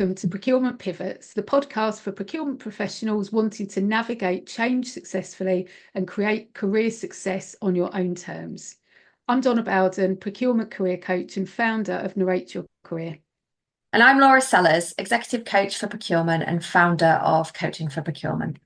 welcome to Procurement Pivots, the podcast for procurement professionals wanting to navigate change successfully and create career success on your own terms. I'm Donna Bowden, procurement career coach and founder of Narrate Your Career. And I'm Laura Sellers, executive coach for procurement and founder of Coaching for Procurement.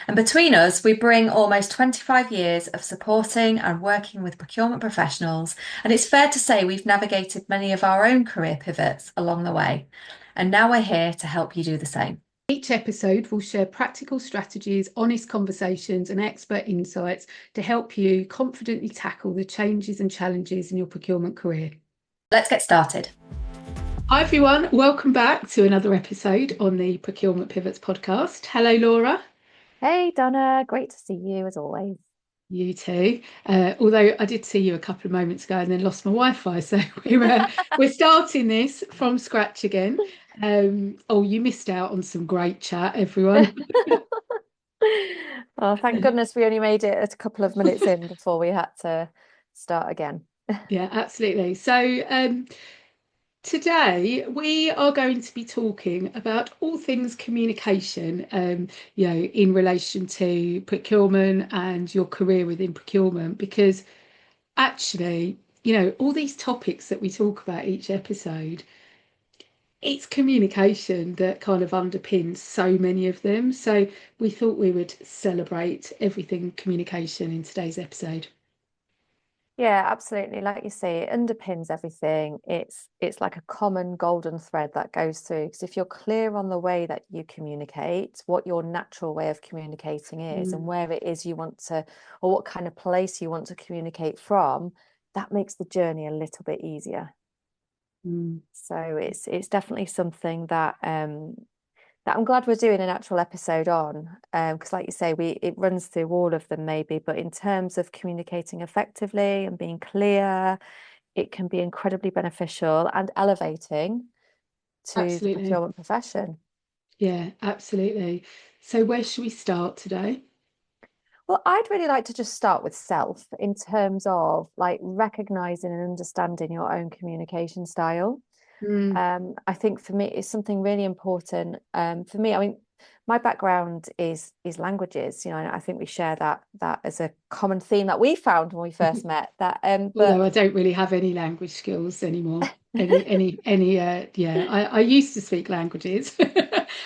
And between us, we bring almost 25 years of supporting and working with procurement professionals. And it's fair to say we've navigated many of our own career pivots along the way. And now we're here to help you do the same. Each episode will share practical strategies, honest conversations, and expert insights to help you confidently tackle the changes and challenges in your procurement career. Let's get started. Hi, everyone. Welcome back to another episode on the Procurement Pivots podcast. Hello, Laura. Hey, Donna. Great to see you as always. You too. Although I did see you a couple of moments ago and then lost my Wi-Fi, so we're starting this from scratch again. You missed out on some great chat, everyone. Oh, thank goodness we only made it a couple of minutes in before we had to start again. Yeah, absolutely. So today we are going to be talking about all things communication, in relation to procurement and your career within procurement, because actually, all these topics that we talk about each episode, it's communication that kind of underpins so many of them. So we thought we would celebrate everything communication in today's episode. Yeah, absolutely. Like you say, it underpins everything. It's like a common golden thread that goes through. Because if you're clear on the way that you communicate, what your natural way of communicating is, and where it is you want to, or what kind of place you want to communicate from, that makes the journey a little bit easier. So it's definitely something that that I'm glad we're doing an actual episode on, because like you say, it runs through all of them maybe, but in terms of communicating effectively and being clear, it can be incredibly beneficial and elevating to the Absolutely. procurement profession. Yeah, absolutely. So where should we start today? Well, I'd really like to just start with self in terms of like recognizing and understanding your own communication style. I think for me, it's something really important. For me, I mean, my background is languages. And I think we share that as a common theme that we found when we first met. Although I don't really have any language skills anymore. I used to speak languages,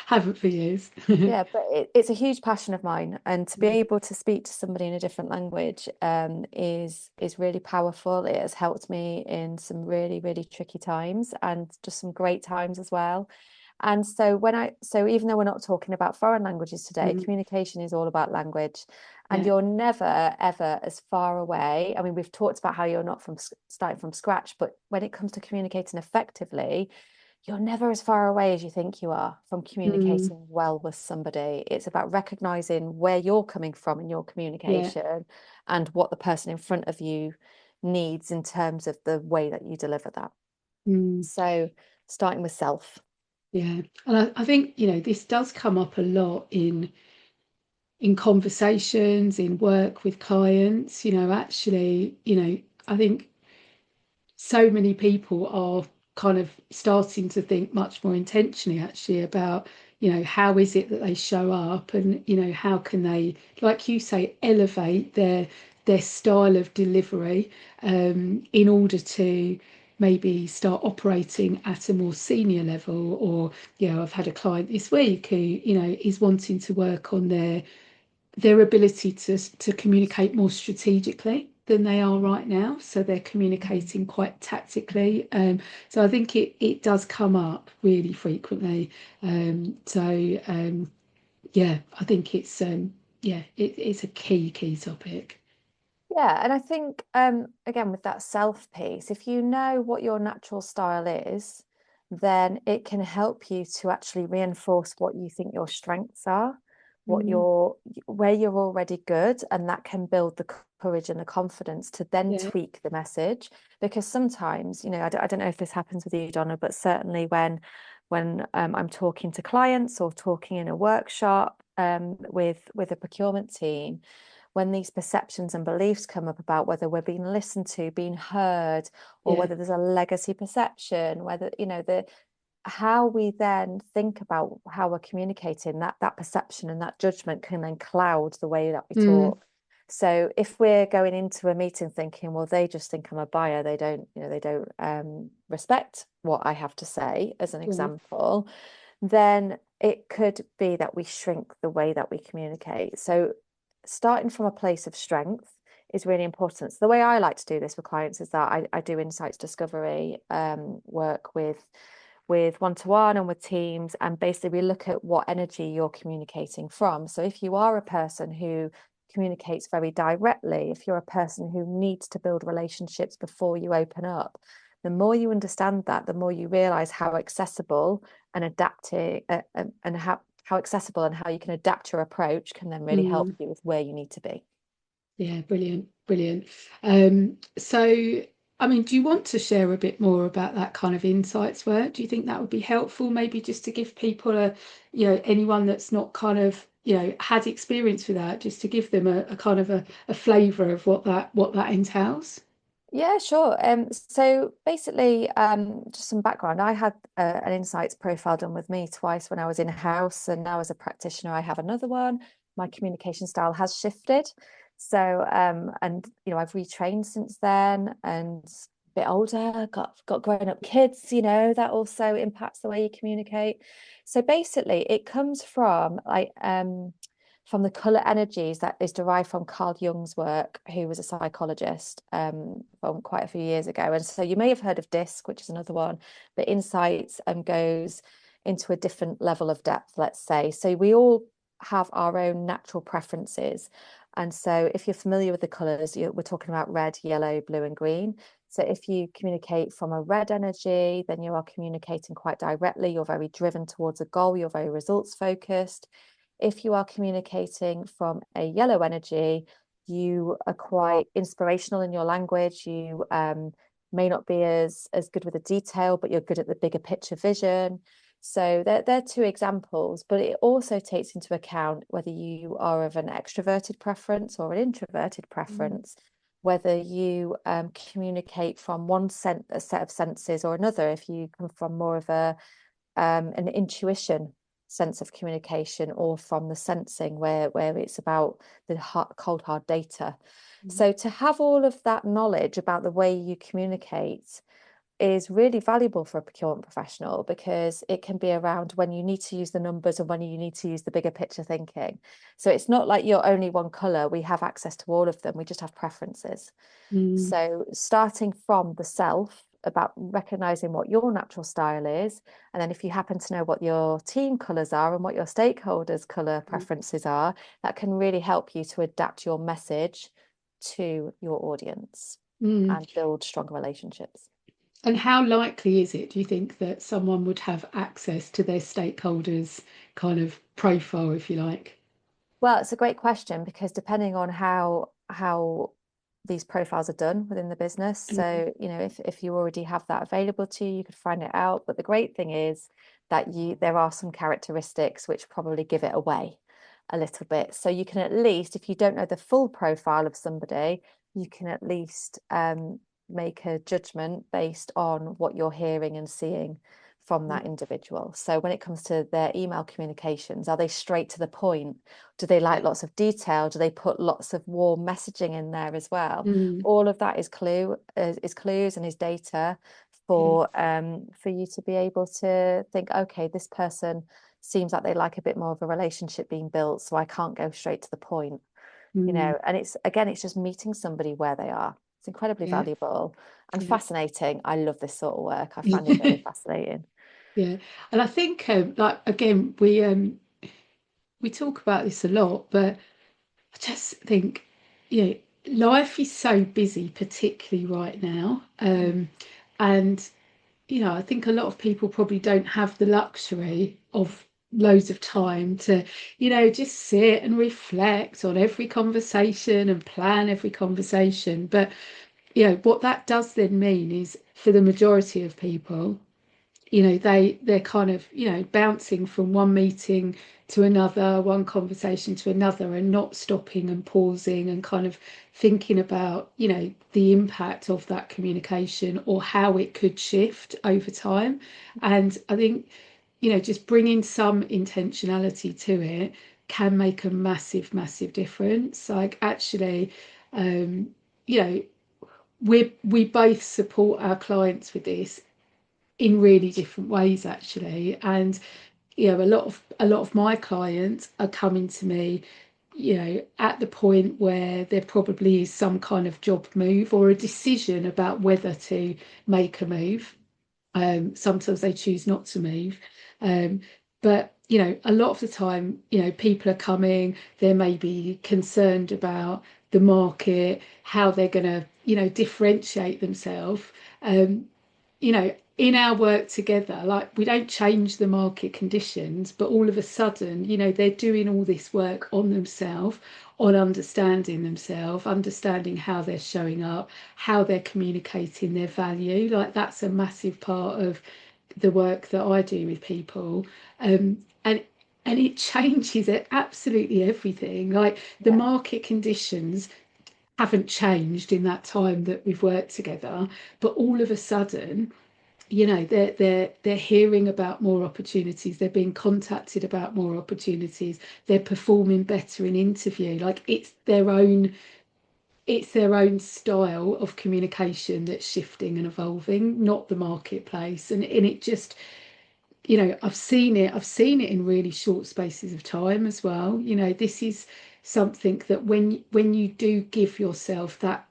haven't for years. Yeah, but it's a huge passion of mine, and to be able to speak to somebody in a different language is really powerful. It has helped me in some really, really tricky times and just some great times as well. And so even though we're not talking about foreign languages today, communication is all about language, and Yeah. you're never ever as far away. I mean, we've talked about how you're not starting from scratch, but when it comes to communicating effectively, you're never as far away as you think you are from communicating well with somebody. It's about recognizing where you're coming from in your communication and what the person in front of you needs in terms of the way that you deliver that. So starting with self. Yeah. And I think, this does come up a lot in conversations, in work with clients. I think so many people are kind of starting to think much more intentionally actually about, how is it that they show up, and, how can they, like you say, elevate their style of delivery in order to maybe start operating at a more senior level. Or, I've had a client this week who, is wanting to work on their ability to communicate more strategically than they are right now. So they're communicating quite tactically. So I think it does come up really frequently. I think it's a key topic. Yeah, and I think again with that self piece, if you know what your natural style is, then it can help you to actually reinforce what you think your strengths are, where you're already good, and that can build the courage and the confidence to then tweak the message. Because sometimes, I don't know if this happens with you, Donna, but certainly when I'm talking to clients or talking in a workshop with a procurement team, when these perceptions and beliefs come up about whether we're being listened to, being heard, or whether there's a legacy perception, whether, how we then think about how we're communicating, that perception and that judgment can then cloud the way that we talk. So if we're going into a meeting thinking, well, they just think I'm a buyer, they don't, they don't respect what I have to say, as an example, then it could be that we shrink the way that we communicate. So starting from a place of strength is really important. So the way I like to do this with clients is that I do insights discovery work with one-to-one and with teams, and basically we look at what energy you're communicating from. So if you are a person who communicates very directly, if you're a person who needs to build relationships before you open up, the more you understand that, the more you realize how accessible and adapting and how accessible and how you can adapt your approach can then really help you with where you need to be. Yeah, brilliant. So I mean, do you want to share a bit more about that kind of insights work? Do you think that would be helpful, maybe just to give people anyone that's not kind of, had experience with that, just to give them a kind of a flavour of what that entails? Yeah, sure. So basically, just some background. I had an insights profile done with me twice when I was in-house, and now as a practitioner, I have another one. My communication style has shifted. So, and I've retrained since then, and a bit older, got grown-up kids, that also impacts the way you communicate. So basically, it comes from the color energies that is derived from Carl Jung's work, who was a psychologist from quite a few years ago. And so you may have heard of DISC, which is another one, but insights goes into a different level of depth, let's say. So we all have our own natural preferences. And so if you're familiar with the colors, we're talking about red, yellow, blue, and green. So if you communicate from a red energy, then you are communicating quite directly. You're very driven towards a goal. You're very results focused. If you are communicating from a yellow energy, you are quite inspirational in your language. You may not be as good with the detail, but you're good at the bigger picture vision. So they're two examples, but it also takes into account whether you are of an extroverted preference or an introverted preference, whether you communicate from a set of senses or another, if you come from more of an intuition sense of communication, or from the sensing where it's about the cold hard data. So to have all of that knowledge about the way you communicate is really valuable for a procurement professional, because it can be around when you need to use the numbers and when you need to use the bigger picture thinking. So it's not like you're only one color. We have access to all of them. We just have preferences. So starting from the self, about recognizing what your natural style is, and then if you happen to know what your team colors are and what your stakeholders color preferences are, that can really help you to adapt your message to your audience and build stronger relationships. And how likely is it, do you think, that someone would have access to their stakeholders' kind of profile, if you like? Well, it's a great question, because depending on how these profiles are done within the business. So, if you already have that available to you, you could find it out. But the great thing is that there are some characteristics which probably give it away a little bit. So you can at least, if you don't know the full profile of somebody, you can at least make a judgment based on what you're hearing and seeing from that individual. So when it comes to their email communications, are they straight to the point? Do they like lots of detail? Do they put lots of warm messaging in there as well? All of that is clues and is data for you to be able to think, okay, this person seems like they like a bit more of a relationship being built, so I can't go straight to the point. And it's just meeting somebody where they are. It's incredibly valuable and fascinating. I love this sort of work. I find it very fascinating. Yeah, and I think like again we talk about this a lot, but I just think life is so busy, particularly right now, and I think a lot of people probably don't have the luxury of loads of time to just sit and reflect on every conversation and plan every conversation. But what that does then mean is, for the majority of people, they're kind of, bouncing from one meeting to another, one conversation to another, and not stopping and pausing and kind of thinking about, the impact of that communication or how it could shift over time. And I think, just bringing some intentionality to it can make a massive, massive difference. Like actually, you know, we both support our clients with this in really different ways actually. And a lot of my clients are coming to me, at the point where there probably is some kind of job move or a decision about whether to make a move. Sometimes they choose not to move. Um, but a lot of the time, people are coming, they may be concerned about the market, how they're going to, differentiate themselves. Um, in our work together, like we don't change the market conditions, but all of a sudden, they're doing all this work on themselves, on understanding themselves, understanding how they're showing up, how they're communicating their value. Like that's a massive part of the work that I do with people. And it changes it absolutely everything. Like the Yeah. market conditions haven't changed in that time that we've worked together, but all of a sudden, they're hearing about more opportunities, they're being contacted about more opportunities, they're performing better in interview. Like it's their own style of communication that's shifting and evolving, not the marketplace. And it just, I've seen it in really short spaces of time as well. This is something that when you do give yourself that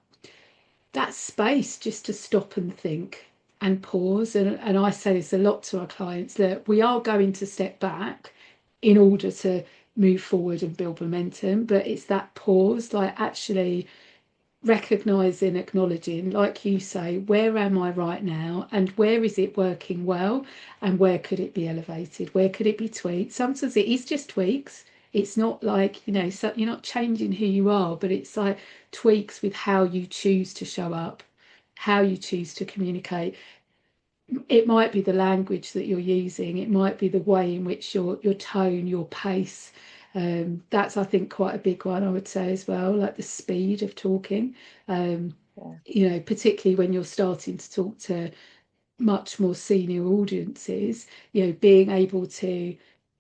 space just to stop and think and pause. And I say this a lot to our clients, that we are going to step back in order to move forward and build momentum. But it's that pause, like actually recognizing, acknowledging, like you say, where am I right now and where is it working well and where could it be elevated? Where could it be tweaked? Sometimes it is just tweaks. It's not like, so you're not changing who you are, but it's like tweaks with how you choose to show up, how you choose to communicate. It might be the language that you're using, it might be the way in which your tone, your pace. That's, I think, quite a big one, I would say as well, like the speed of talking. Um, Yeah. Particularly when you're starting to talk to much more senior audiences, being able to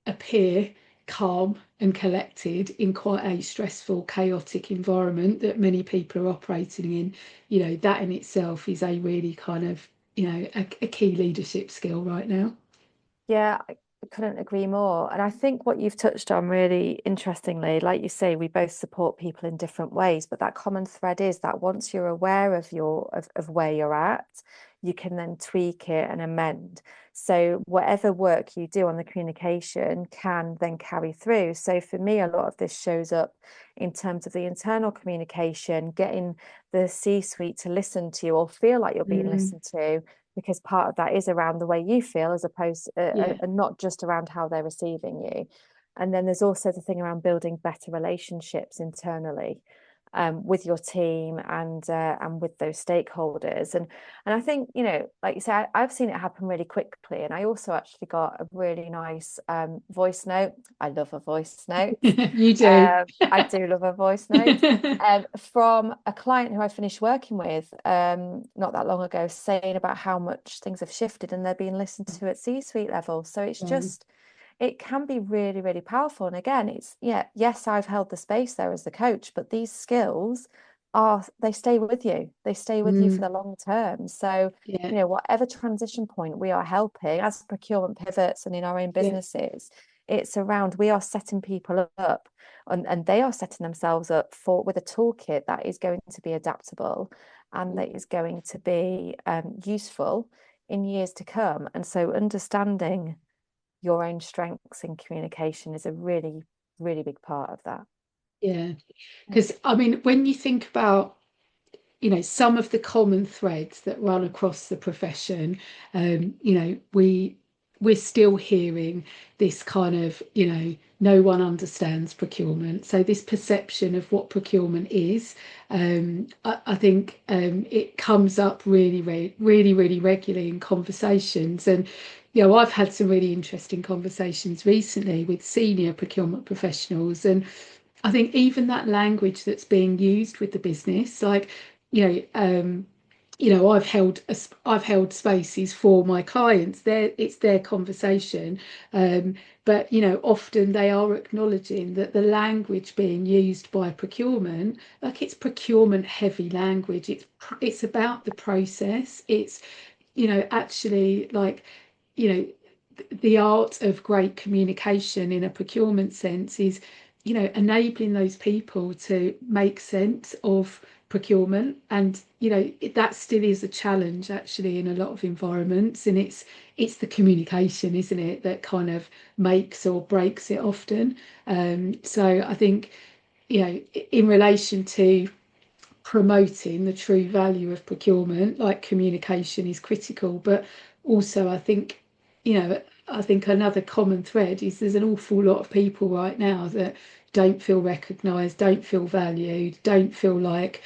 appear calm and collected in quite a stressful, chaotic environment that many people are operating in, that in itself is a really kind of, a key leadership skill right now. Yeah, I couldn't agree more. And I think what you've touched on really interestingly, like you say, we both support people in different ways, but that common thread is that once you're aware of of where you're at, you can then tweak it and amend. So whatever work you do on the communication can then carry through. So for me, a lot of this shows up in terms of the internal communication, getting the C-suite to listen to you or feel like you're being Mm, listened to, because part of that is around the way you feel as opposed yeah, and not just around how they're receiving you. And then there's also the thing around building better relationships internally, with your team and with those stakeholders. And I think, like you say, I've seen it happen really quickly. And I also actually got a really nice voice note. I love a voice note. you do. I do love a voice note. From a client who I finished working with not that long ago, saying about how much things have shifted and they're being listened to at C-suite level. So it's Um, just, it can be really, really powerful. And again, it's, yeah, yes, I've held the space there as the coach, but these skills they stay with you. They stay with you for mm, the long term. So, yeah, whatever transition point we are helping as procurement pivots and in our own yeah, businesses, it's around, we are setting people up and they are setting themselves up for with a toolkit that is going to be adaptable and that is going to be useful in years to come. And so understanding your own strengths in communication is a really, really big part of that. yeah. Because I mean, when you think about, some of the common threads that run across the profession, we're still hearing this kind of, no one understands procurement. So this perception of what procurement is, I think it comes up really, really, really, really regularly in conversations. And you know, I've had some really interesting conversations recently with senior procurement professionals, and I think even that language that's being used with the business, like, you know, I've held spaces for my clients. It's their conversation, um, but often they are acknowledging that the language being used by procurement, like it's procurement heavy language. It's about the process. It's actually like you know the art of great communication in a procurement sense is enabling those people to make sense of procurement. And that still is a challenge actually in a lot of environments, and it's the communication, isn't it, that kind of makes or breaks it often. So I think in relation to promoting the true value of procurement, like communication is critical. But also, I think another common thread is there's an awful lot of people right now that don't feel recognised, don't feel valued, don't feel like,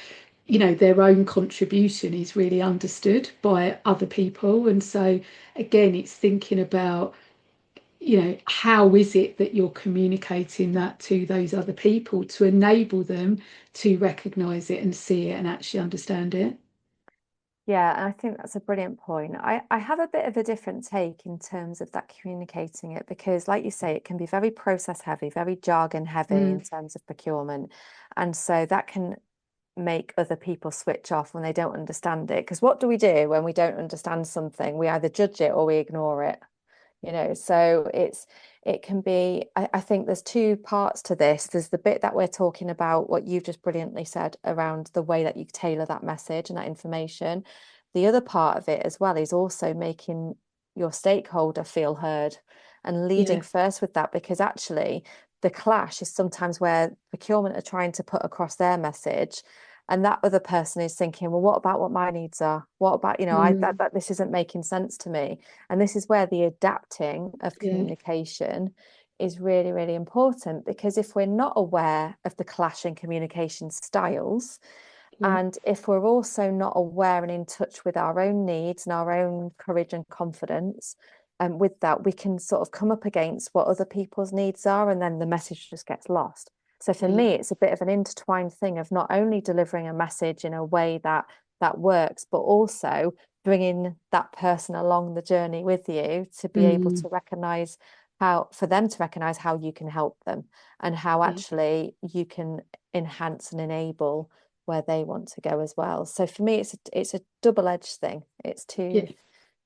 their own contribution is really understood by other people. And so, again, it's thinking about how is it that you're communicating that to those other people to enable them to recognize it and see it and actually understand it? Yeah, and I think that's a brilliant point. I have a bit of a different take in terms of that communicating it, because like you say, it can be very process heavy, very jargon heavy Mm, in terms of procurement. And so that can make other people switch off when they don't understand it. Because what do we do when we don't understand something? We either judge it or we ignore it, so it can be, I think there's two parts to this. There's the bit that we're talking about, what you've just brilliantly said around the way that you tailor that message and that information. The other part of it as well is also making your stakeholder feel heard and leading yeah. first with that, because actually the clash is sometimes where procurement are trying to put across their message, and that other person is thinking, well, what about what my needs are? What about, Mm, that this isn't making sense to me. And this is where the adapting of yeah. communication is really, really important, because if we're not aware of the clash in communication styles, Yeah. and if we're also not aware and in touch with our own needs and our own courage and confidence, and with that, we can sort of come up against what other people's needs are, and then the message just gets lost. So for Yeah. me, it's a bit of an intertwined thing of not only delivering a message in a way that works, but also bringing that person along the journey with you to be able Mm, to recognize for them to recognize how you can help them, and how yeah. actually you can enhance and enable where they want to go as well. So for me, it's a double-edged thing. It's Yeah.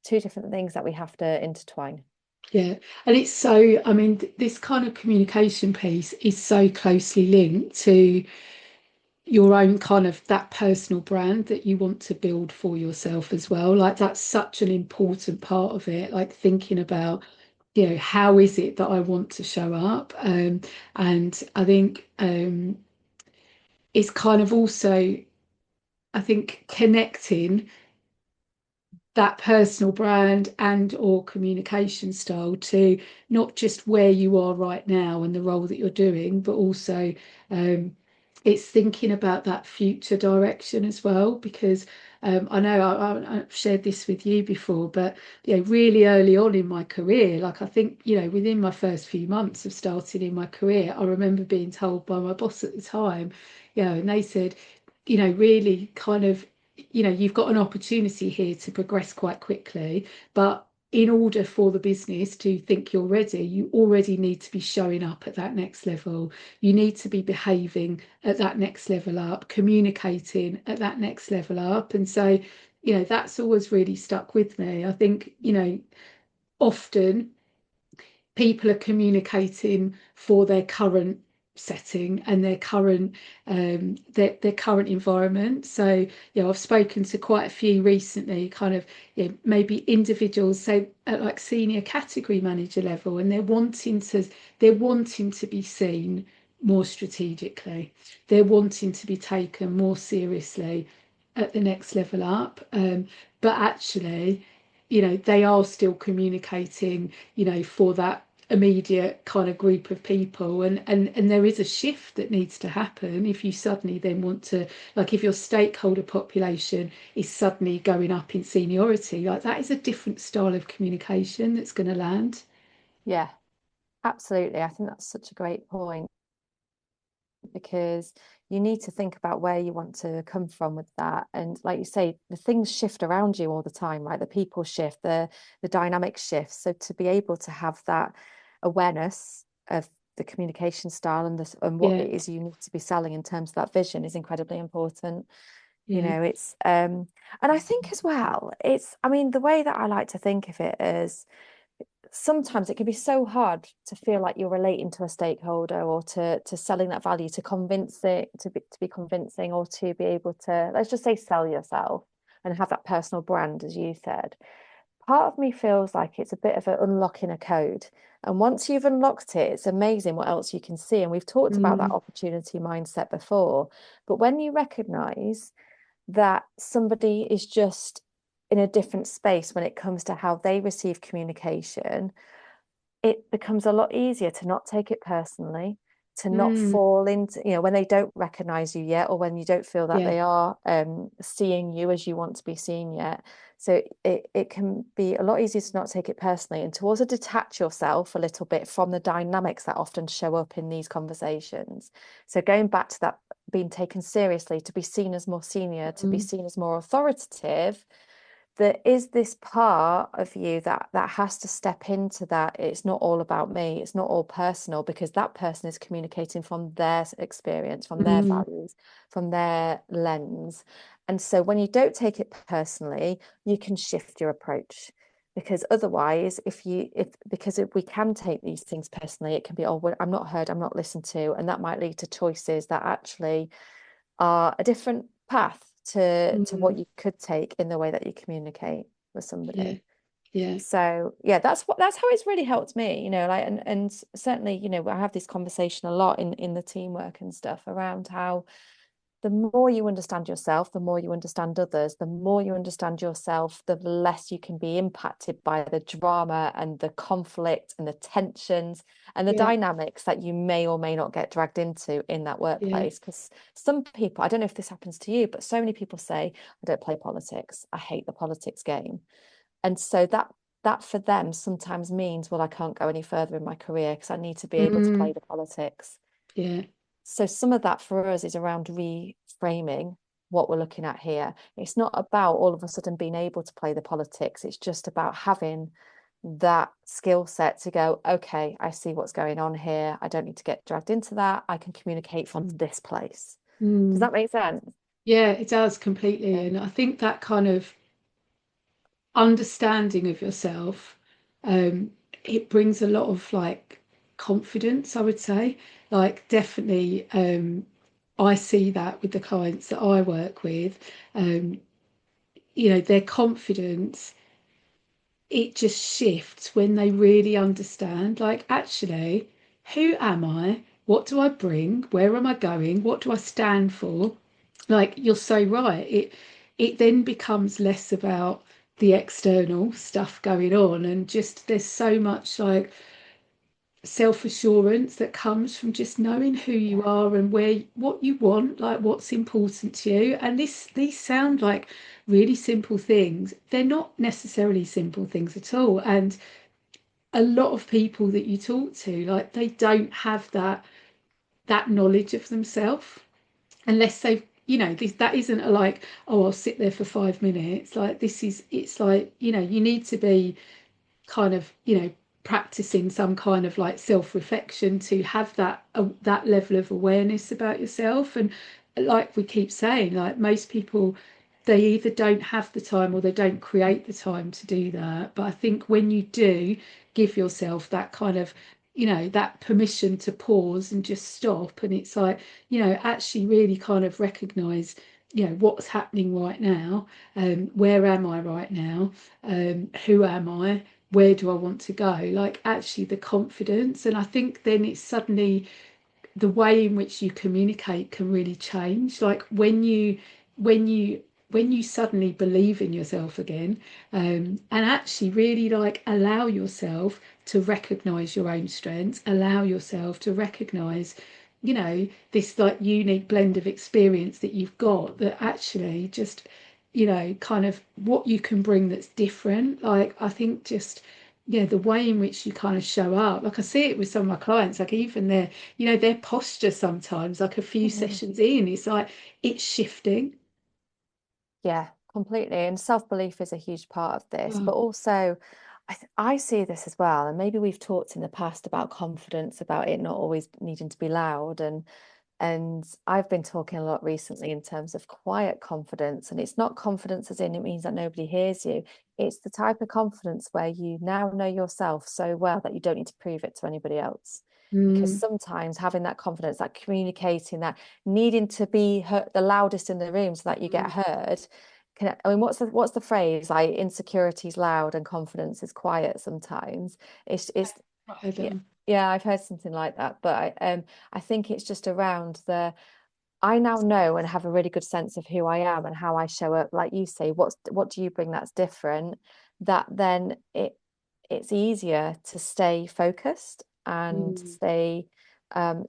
two different things that we have to intertwine. Yeah. And it's so, I mean, this kind of communication piece is so closely linked to your own kind of that personal brand that you want to build for yourself as well. Like that's such an important part of it, like thinking about, how is it that I want to show up? And I think it's kind of also, I think, connecting that personal brand and or communication style to not just where you are right now and the role that you're doing, but also um, it's thinking about that future direction as well. Because I know I've shared this with you before, but really early on in my career, like I think within my first few months of starting in my career, I remember being told by my boss at the time, and they said, really kind of you've got an opportunity here to progress quite quickly, but in order for the business to think you're ready, you already need to be showing up at that next level. You need to be behaving at that next level up, communicating at that next level up. And so, that's always really stuck with me. I think, often people are communicating for their current setting and their current environment. So I've spoken to quite a few recently, kind of maybe individuals, say at like senior category manager level, and they're wanting to be seen more strategically, they're wanting to be taken more seriously at the next level up. But actually they are still communicating for that immediate kind of group of people, and there is a shift that needs to happen if you suddenly then want to, like if your stakeholder population is suddenly going up in seniority, like that is a different style of communication that's going to land. Yeah, absolutely. I think that's such a great point, because you need to think about where you want to come from with that. And like you say, the things shift around you all the time, right? The people shift, the dynamic shifts. So to be able to have that awareness of the communication style and this and what Yeah, it is you need to be selling in terms of that vision is incredibly important. You yeah. know, it's and I think as well, it's, I mean, the way that I like to think of it is, sometimes it can be so hard to feel like you're relating to a stakeholder, or to selling that value, to convince it to be convincing, or to be able to, let's just say, sell yourself and have that personal brand, as you said. Part of me feels like it's a bit of an unlocking a code. And once you've unlocked it, it's amazing what else you can see. And we've talked about that Mm, opportunity mindset before. But when you recognize that somebody is just in a different space when it comes to how they receive communication, it becomes a lot easier to not take it personally, to not mm, fall into, you know, when they don't recognize you yet, or when you don't feel that yeah, they are seeing you as you want to be seen yet. So it can be a lot easier to not take it personally, and to also detach yourself a little bit from the dynamics that often show up in these conversations. So going back to that, being taken seriously, to be seen as more senior, to be mm, seen as more authoritative, there is this part of you that has to step into that. It's not all about me, it's not all personal, because that person is communicating from their experience, from their mm, values, from their lens. And so when you don't take it personally, you can shift your approach. Because otherwise, if we can take these things personally, it can be, oh, well, I'm not heard, I'm not listened to, and that might lead to choices that actually are a different path to what mm, you could take in the way that you communicate with yeah, somebody. yeah, So yeah, that's how it's really helped me, you know, like, and certainly, you know, I have this conversation a lot in the teamwork and stuff around how the more you understand yourself, the more you understand others, the more you understand yourself, the less you can be impacted by the drama and the conflict and the tensions and the yeah, dynamics that you may or may not get dragged into in that yeah, workplace. Because some people, I don't know if this happens to you, but so many people say, I don't play politics. I hate the politics game. And so that for them sometimes means, well, I can't go any further in my career because I need to be able to play mm, the politics. yeah, So some of that for us is around reframing what we're looking at here. It's not about all of a sudden being able to play the politics. It's just about having that skill set to go, okay, I see what's going on here. I don't need to get dragged into that. I can communicate from this place. Does mm. that make sense? Yeah, it does completely. Yeah. And I think that kind of understanding of yourself, um, it brings a lot of like confidence, I would say. Like definitely, I see that with the clients that I work with. Um, their confidence, it just shifts when they really understand, like, actually, who am I? What do I bring? Where am I going? What do I stand for? Like, you're so right. It then becomes less about the external stuff going on, and just there's so much like self-assurance that comes from just knowing who you Yeah. are and what you want, like what's important to you. And these sound like really simple things. They're not necessarily simple things at all. And a lot of people that you talk to, like they don't have that knowledge of themselves unless they've that isn't a like, oh, I'll sit there for 5 minutes. Like this is, it's like, you need to be kind of practicing some kind of like self-reflection to have that level of awareness about yourself. And like we keep saying, like most people, they either don't have the time or they don't create the time to do that. But I think when you do give yourself that kind of that permission to pause and just stop, and it's like actually really kind of recognize what's happening right now, where am I right now, who am I, where do I want to go? Like actually the confidence. And I think then it's suddenly the way in which you communicate can really change. Like when you when you suddenly believe in yourself again, and actually really like allow yourself to recognize your own strengths, allow yourself to recognize, this like unique blend of experience that you've got, that actually just, kind of what you can bring that's different. Like, I think just, the way in which you kind of show up, like I see it with some of my clients, like even their posture sometimes, like a few Mhm. sessions in, it's like it's shifting. Yeah, completely. And self-belief is a huge part of this, Oh, but also I see this as well. And maybe we've talked in the past about confidence, about it not always needing to be loud. And I've been talking a lot recently in terms of quiet confidence. And it's not confidence as in it means that nobody hears you. It's the type of confidence where you now know yourself so well that you don't need to prove it to anybody else. Because mm, sometimes having that confidence, that communicating, that needing to be heard, the loudest in the room so that you get mm, heard. I mean, what's the phrase? Like insecurity is loud and confidence is quiet sometimes. It's I yeah, don't. yeah, I've heard something like that. But I think it's just around I now know and have a really good sense of who I am and how I show up. Like you say, what do you bring that's different? That then it's easier to stay focused and Mm, stay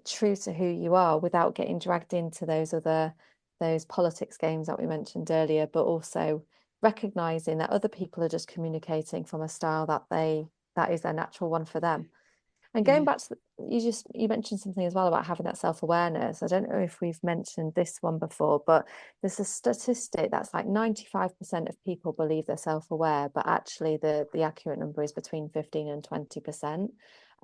true to who you are without getting dragged into those politics games that we mentioned earlier, but also recognizing that other people are just communicating from a style that is their natural one for them. And going yeah. back to you mentioned something as well about having that self-awareness. I don't know if we've mentioned this one before, but there's a statistic that's like 95% of people believe they're self-aware, but actually the accurate number is between 15 and 20%.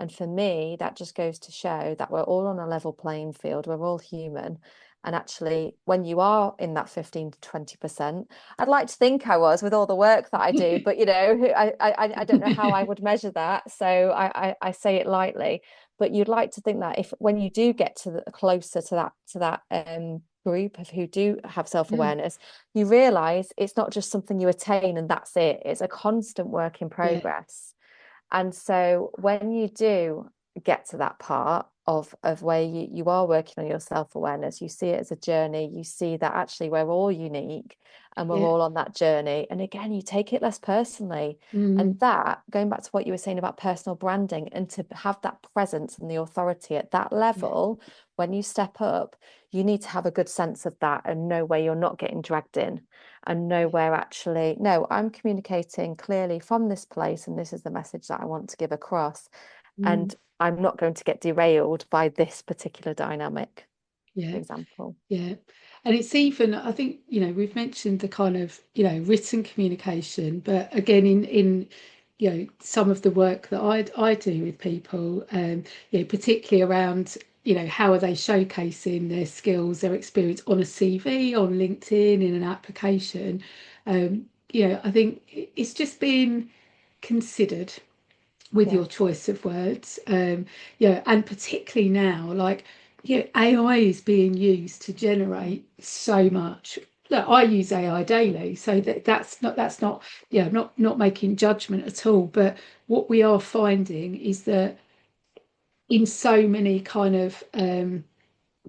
And for me, that just goes to show that we're all on a level playing field. We're all human. And actually, when you are in that 15 to 20%, I'd like to think I was with all the work that I do, but I don't know how I would measure that. So I say it lightly, but you'd like to think that if when you do get closer to that group of who do have Mm, self-awareness, you realize it's not just something you attain and that's it. It's a constant work in yeah. progress. And so when you do get to that part of where you are working on your self-awareness, you see it as a journey, you see that actually we're all unique and we're Yeah. all on that journey. And again, you take it less personally. And Mm, that, going back to what you were saying about personal branding, and to have that presence and the authority at that yeah. level, when you step up, you need to have a good sense of that and know where you're not getting dragged in and know where actually, no, I'm communicating clearly from this place, and this is the message that I want to give across. Mm, And I'm not going to get derailed by this particular dynamic, for yeah. example. Yeah. And it's even, I think, we've mentioned the kind of, written communication, but again, in some of the work that I do with people, particularly around, how are they showcasing their skills, their experience on a CV, on LinkedIn, in an application. I think it's just being considered with Yeah. your choice of words. And particularly now, like, AI is being used to generate so much. Look, I use AI daily, so that's not, not making judgment at all. But what we are finding is that in so many kind of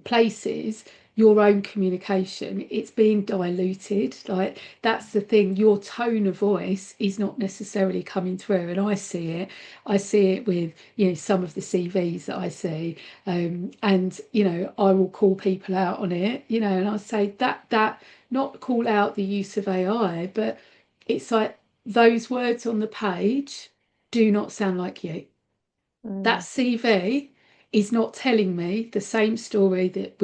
places, your own communication, it's being diluted. Like, that's the thing, your tone of voice is not necessarily coming through. And I see it with, some of the CVs that I see, and I will call people out on it, and I say that not call out the use of AI, but it's like those words on the page do not sound like you. That Mm, CV is not telling me the same story that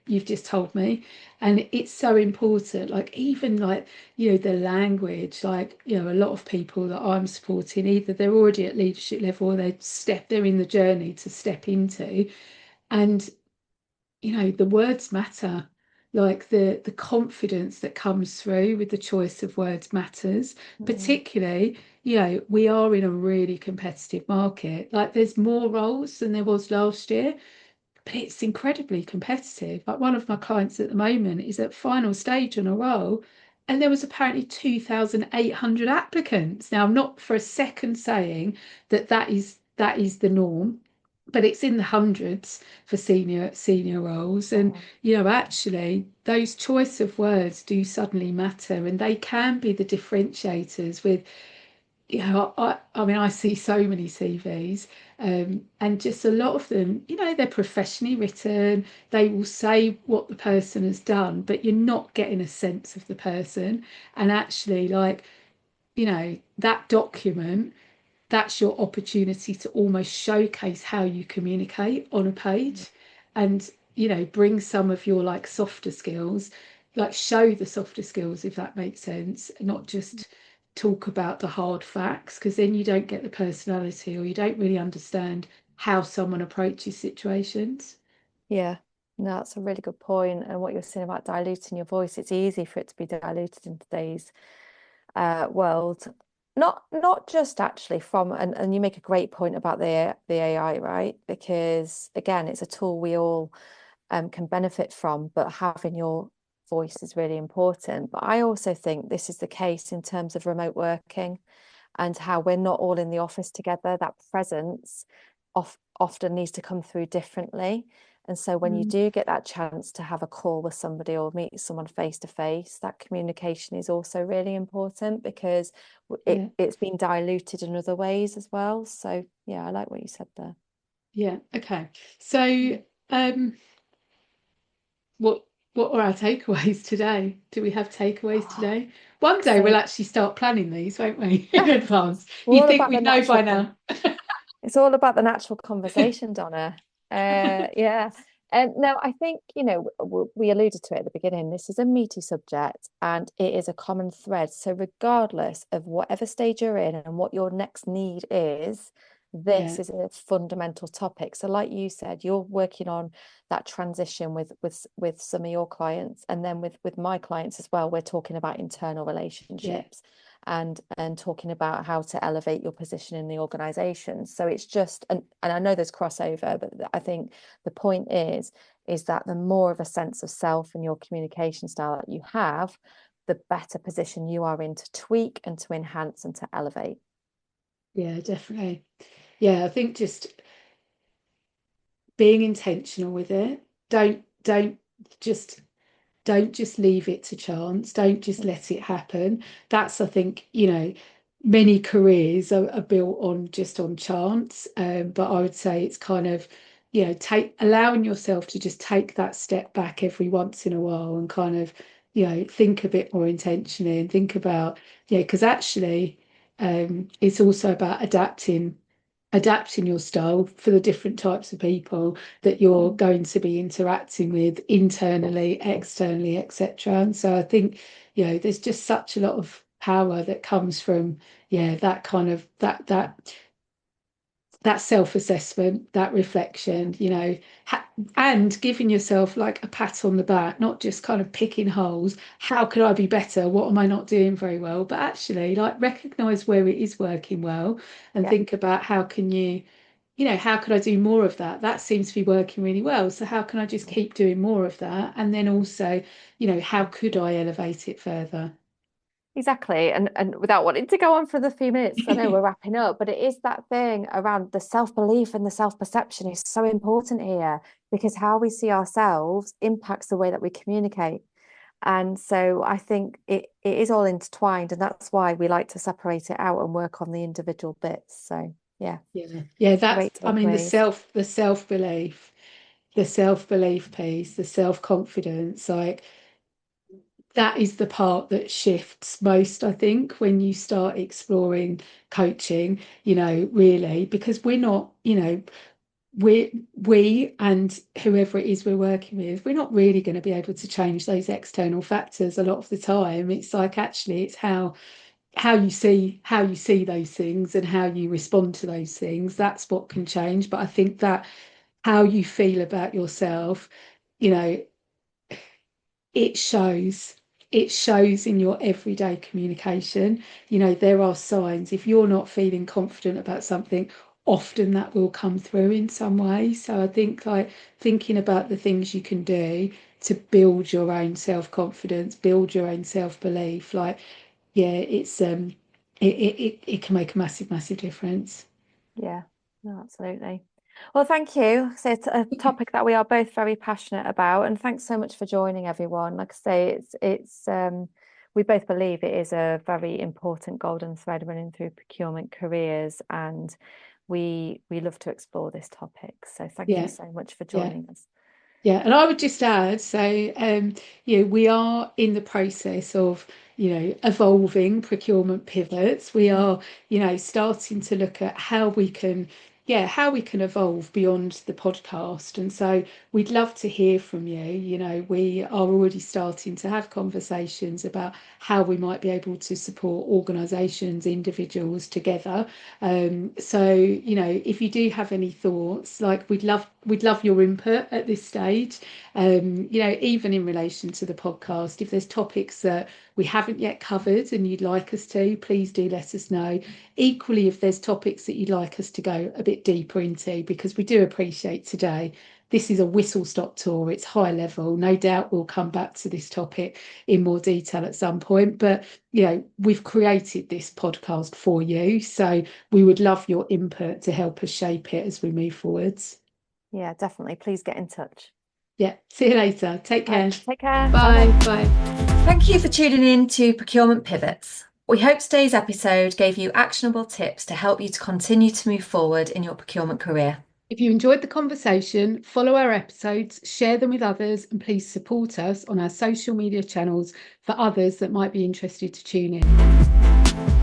you've just told me. And it's so important. Like, even like, the language, like, a lot of people that I'm supporting, either they're already at leadership level or they're in the journey to step into. And the words matter. Like, the confidence that comes through with the choice of words matters. mm, Particularly, we are in a really competitive market. Like, there's more roles than there was last year, but it's incredibly competitive. Like, one of my clients at the moment is at final stage on a role, and there was apparently 2,800 applicants. Now, I'm not for a second saying that is the norm, but it's in the hundreds for senior roles. And Mhm. actually those choice of words do suddenly matter, and they can be the differentiators with, I mean, I see so many CVs, and just a lot of them, they're professionally written. They will say what the person has done, but you're not getting a sense of the person. And actually, like, that document, that's your opportunity to almost showcase how you communicate on a page, and bring some of your like softer skills, like show the softer skills, if that makes sense, not just talk about the hard facts, because then you don't get the personality, or you don't really understand how someone approaches situations. Yeah, no, that's a really good point. And what you're saying about diluting your voice, it's easy for it to be diluted in today's world. Not just actually from, and you make a great point about the AI, right? Because again, it's a tool we all can benefit from, but having your voice is really important. But I also think this is the case in terms of remote working and how we're not all in the office together. That presence often needs to come through differently. And so when you Mm, do get that chance to have a call with somebody or meet someone face to face, that communication is also really important because yeah, it's been diluted in other ways as well. So yeah, I like what you said there. yeah, okay. So um what what are our takeaways today? Do we have takeaways Oh, today? One day we'll so actually start planning these, won't we, in advance? we're You all think about the we'd know natural by now? It's all about the natural conversation, Donna. Yeah. And no, I think, we alluded to it at the beginning. This is a meaty subject and it is a common thread. So, regardless of whatever stage you're in and what your next need is, this Yeah, is a fundamental topic. So, like you said, you're working on that transition with some of your clients, and then with my clients as well. We're talking about internal yeah, relationships and talking about how to elevate your position in the organization. So it's just, and I know there's crossover, but I think the point is that the more of a sense of self and your communication style that you have, the better position you are in to tweak and to enhance and to elevate. yeah, definitely. Yeah, I think just being intentional with it. Don't just don't just leave it to chance. Don't just let it happen. That's, I think, many careers are built on just on chance. But I would say it's kind of, take allowing yourself to just take that step back every once in a while, and kind of, think a bit more intentionally, and think about, because actually, it's also about adapting your style for the different types of people that you're Mm. going to be interacting with internally, externally, etc. And so I think, there's just such a lot of power that comes from, that kind of that self-assessment, that Yeah. reflection, and giving yourself like a pat on the back, not just kind of picking holes. How could I be better? What am I not doing very well? But actually, like, recognize where it is working well, and Yeah. think about how can you, how could I do more of that? That seems to be working really well. So how can I just keep doing more of that? And then also, how could I elevate it further? Exactly. And without wanting to go on for the few minutes, I know we're wrapping up, but it is that thing around the self-belief and the self-perception is so important here because how we see ourselves impacts the way that we communicate. And so I think it is all intertwined, and that's why we like to separate it out and work on the individual bits. So yeah, Yeah. Yeah, that's, great I mean, takeaways. the self-belief piece, the self-confidence, like, that is the part that shifts most, I think, when you start exploring coaching, really, because we're not, we and whoever it is we're working with, we're not really going to be able to change those external factors a lot of the time. It's like, actually, it's how you see those things and how you respond to those things. That's what can change. But I think that how you feel about yourself, you know it shows it shows in your everyday communication. There are signs. If you're not feeling confident about something, often that will come through in some way. So I think, like, thinking about the things you can do to build your own self-confidence, build your own self-belief, like, yeah, it can make a massive difference. Yeah, no, absolutely. Well, thank you. So it's a topic that we are both very passionate about, and thanks so much for joining, everyone. Like I say, it's we both believe it is a very important golden thread running through procurement careers, and we love to explore this topic. So thank you Yeah, so much for yeah. joining us. Yeah, and I would just add, so we are in the process of, evolving procurement pivots. We are, starting to look at how we can evolve beyond the podcast. And so we'd love to hear from you. We are already starting to have conversations about how we might be able to support organisations, individuals together. So, if you do have any thoughts, like we'd love your input at this stage. Even in relation to the podcast, if there's topics that we haven't yet covered and you'd like us to, please do let us know. Equally, if there's topics that you'd like us to go a bit deeper into, because we do appreciate today. This is a whistle-stop tour. It's high level. No doubt we'll come back to this topic in more detail at some point. But, we've created this podcast for you. So we would love your input to help us shape it as we move forwards. Yeah, definitely. Please get in touch. Yeah. See you later. Take care. Right, take care. Bye. Bye. Bye. Thank you for tuning in to Procurement Pivots. We hope today's episode gave you actionable tips to help you to continue to move forward in your procurement career. If you enjoyed the conversation, follow our episodes, share them with others, and please support us on our social media channels for others that might be interested to tune in.